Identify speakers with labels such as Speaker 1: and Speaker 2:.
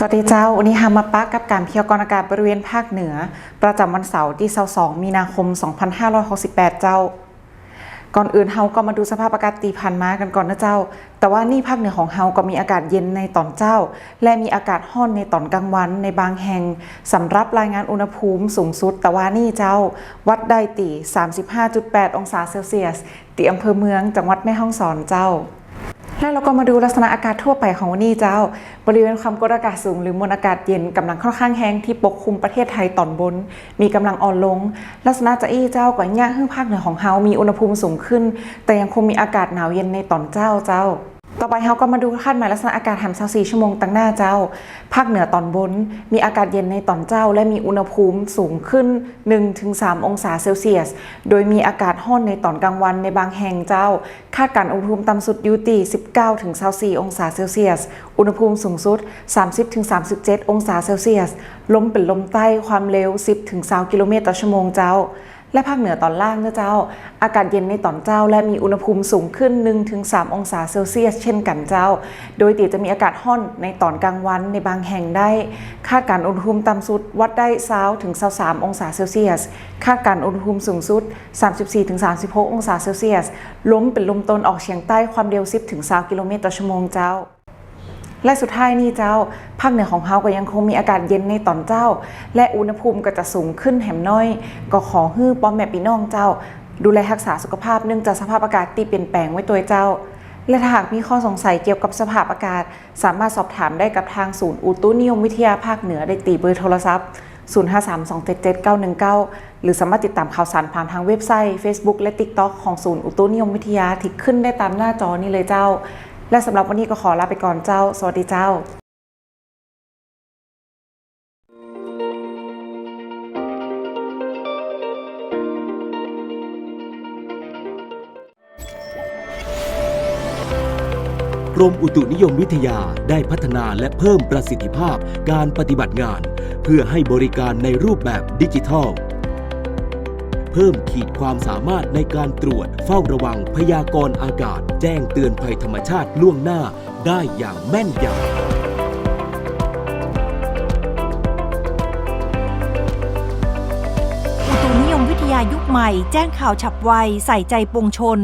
Speaker 1: วัสดีเจ้าวันนี้ฮามาปะกับการพยากรณ์อากาศบริเวณภาคเหนือประจำวันเสาร์ที่22มีนาคม 2568 เจ้าก่อนอื่นเฮาก็มาดูสภาพอากาศตีพันมากันก่อนนะเจ้าแต่ว่านี่ภาคเหนือของเฮาก็มีอากาศเย็นในตอนเจ้าและมีอากาศร้อนในตอนกลางวันในบางแห่งสำหรับรายงานอุณหภูมิสูงสุดแต่ว่านี่เจ้าวัดได้ตี 35.8 องศาเซลเซียสที่อำเภอเมืองจังหวัดแม่ฮ่องสอนเจ้าแล้วเราก็มาดูลักษณะอากาศทั่วไปของวันนี้เจ้าบริเวณความกดอากาศสูงหรือมวลอากาศเย็นกำลังค่อนข้างแห้งที่ปกคลุมประเทศไทยตอนบนมีกำลังอ่อนลงลักษณะจะอี้เจ้าก่อนย่างขึ้นภาคเหนือของเฮามีอุณหภูมิสูงขึ้นแต่ยังคงมีอากาศหนาวเย็นในตอนเจ้าต่อไปเฮาก็มาดูคาดหมายลักษณะอากาศแหม24ชั่วโมงตั้งหน้าเจ้าภาคเหนือตอนบนมีอากาศเย็นในตอนเจ้าและมีอุณหภูมิสูงขึ้น 1-3 องศาเซลเซียสโดยมีอากาศร้อนในตอนกลางวันในบางแห่งเจ้าคาดการณ์อุณหภูมิต่ำสุดอยู่ที่ 19-24 องศาเซลเซียสอุณหภูมิสูงสุด 30-37 องศาเซลเซียสลมเป็นลมใต้ความเร็ว 10-20 กิโลเมตรต่อชั่วโมงเจ้าและภาคเหนือตอนล่างนะเจ้าอากาศเย็นในตอนเจ้าและมีอุณหภูมิสูงขึ้น 1-3 องศาเซลเซียสเช่นกันเจ้าโดยจะมีอากาศร้อนในตอนกลางวันในบางแห่งได้คาดการณ์อุณหภูมิต่ำสุดวัดได้20-23 องศาเซลเซียสคาดการณ์อุณหภูมิสูงสุด 34-36 องศาเซลเซียสลมเป็นลมตะวันออกเฉียงใต้ความเร็ว 10-20 กิโลเมตรต่อชั่วโมงเจ้าและสุดท้ายนี่เจ้าภาคเหนือของเฮาก็ยังคงมีอากาศเย็นในตอนเจ้าและอุณหภูมิก็จะสูงขึ้นแหมน้อยก็ขอฮื้อป้อมแม่พี่น้องเจ้าดูแลรักษาสุขภาพเนื่องจากสภาพอากาศที่เปลี่ยนแปลงไว้ตัวเจ้าและถ้าหากมีข้อสงสัยเกี่ยวกับสภาพอากาศสามารถสอบถามได้กับทางศูนย์อุตุนิยมวิทยาภาคเหนือได้ตีเบอร์โทรศัพท์0532777919หรือสามารถติดตามข่าวสารผ่านทางเว็บไซต์ Facebook และ TikTok ของศูนย์อุตุนิยมวิทยาที่ขึ้นได้ตามหน้าจอนี้เลยเจ้าและสำหรับวันนี้ก็ขอลาไปก่อนเจ้าสวัสดีเจ้าก
Speaker 2: รมอุตุนิยมวิทยาได้พัฒนาและเพิ่มประสิทธิภาพการปฏิบัติงานเพื่อให้บริการในรูปแบบดิจิทัลเพิ่มขีดความสามารถในการตรวจเฝ้าระวังพยากรณ์อากาศแจ้งเตือนภัยธรรมชาติล่วงหน้าได้อย่างแม่นยำ
Speaker 3: อุตุนิยมวิทยายุคใหม่แจ้งข่าวฉับไวใส่ใจปวงชน